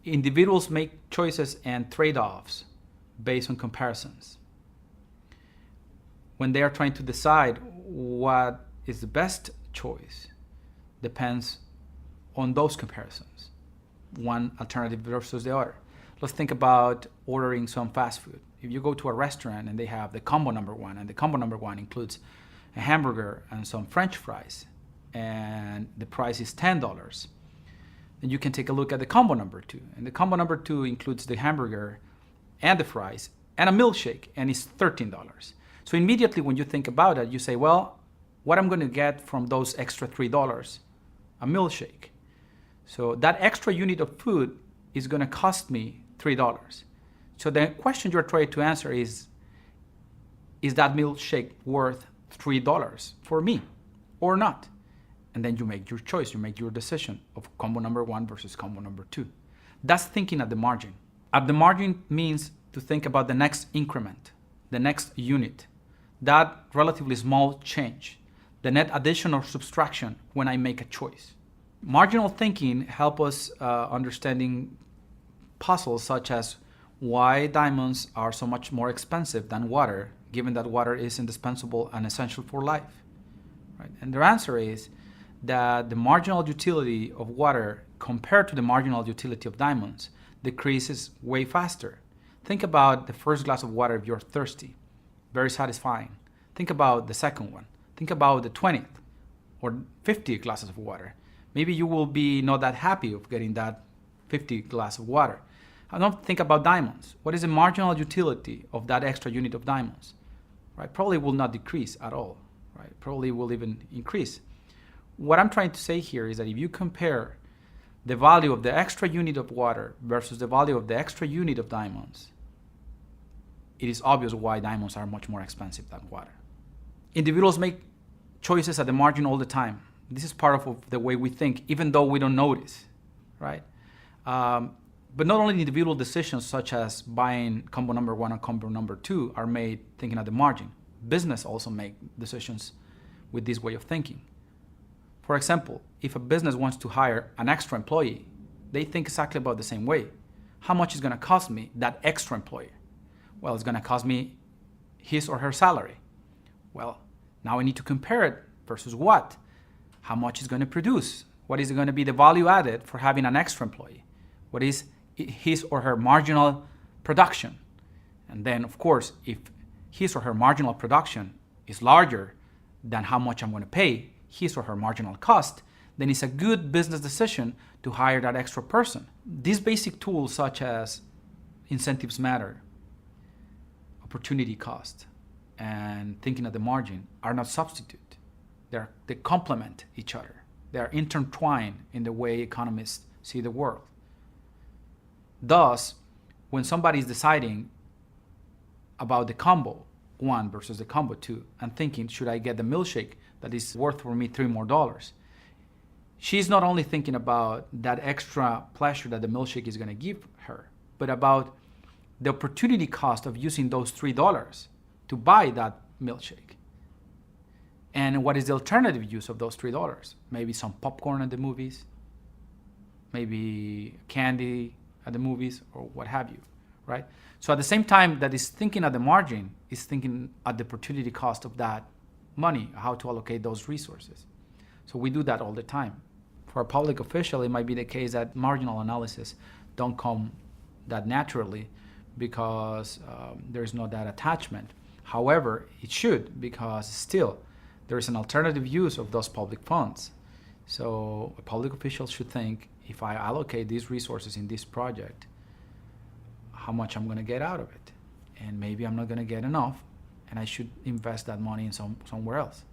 Individuals make choices and trade-offs based on comparisons. When they are trying to decide what is the best choice, depends on those comparisons, one alternative versus the other. Let's think about ordering some fast food. If you go to a restaurant and they have the combo number one, and the combo number one includes a hamburger and some French fries, and the price is $10, then you can take a look at the combo number two. And the combo number two includes the hamburger and the fries and a milkshake, and it's $13. So immediately when you think about it, you say, well, what I'm going to get from those extra $3? A milkshake. So that extra unit of food is going to cost me $3. So the question you're trying to answer is that milkshake worth $3 for me or not? And then you make your choice, you make your decision of combo number one versus combo number two. That's thinking at the margin. At the margin means to think about the next increment, the next unit, that relatively small change, the net addition or subtraction when I make a choice. Marginal thinking helps us understanding puzzles such as why diamonds are so much more expensive than water, given that water is indispensable and essential for life. Right? And their answer is that the marginal utility of water compared to the marginal utility of diamonds decreases way faster. Think about the first glass of water if you're thirsty. Very satisfying. Think about the second one. Think about the 20th or 50 glasses of water. Maybe you will be not that happy of getting that 50 glass of water. I don't think about diamonds. What is the marginal utility of that extra unit of diamonds? Right? Probably will not decrease at all. Right? Probably will even increase. What I'm trying to say here is that if you compare the value of the extra unit of water versus the value of the extra unit of diamonds, it is obvious why diamonds are much more expensive than water. Individuals make choices at the margin all the time. This is part of the way we think, even though we don't notice, right? But not only individual decisions such as buying combo number one and combo number two are made thinking at the margin. Business also make decisions with this way of thinking. For example, if a business wants to hire an extra employee, they think exactly about the same way. How much is going to cost me that extra employee? Well, it's going to cost me his or her salary. Well, now I need to compare it versus what? How much is going to produce? What is going to be the value added for having an extra employee? What is his or her marginal production? And then, of course, if his or her marginal production is larger than how much I'm going to pay his or her marginal cost, then it's a good business decision to hire that extra person. These basic tools such as incentives matter, opportunity cost, and thinking at the margin are not substitute. They complement each other. They are intertwined in the way economists see the world. Thus, when somebody is deciding about the combo one versus the combo two and thinking, should I get the milkshake that is worth for me $3 more? She's not only thinking about that extra pleasure that the milkshake is going to give her, but about the opportunity cost of using those $3 to buy that milkshake. And what is the alternative use of those $3? Maybe some popcorn at the movies, maybe candy at the movies, or what have you, right? So at the same time that is thinking at the margin, is thinking at the opportunity cost of that money, how to allocate those resources. So we do that all the time. For a public official, it might be the case that marginal analysis don't come that naturally because there's not that attachment. However, it should, because still there is an alternative use of those public funds. So a public official should think, if I allocate these resources in this project, how much I'm going to get out of it. And maybe I'm not going to get enough, and I should invest that money in somewhere else.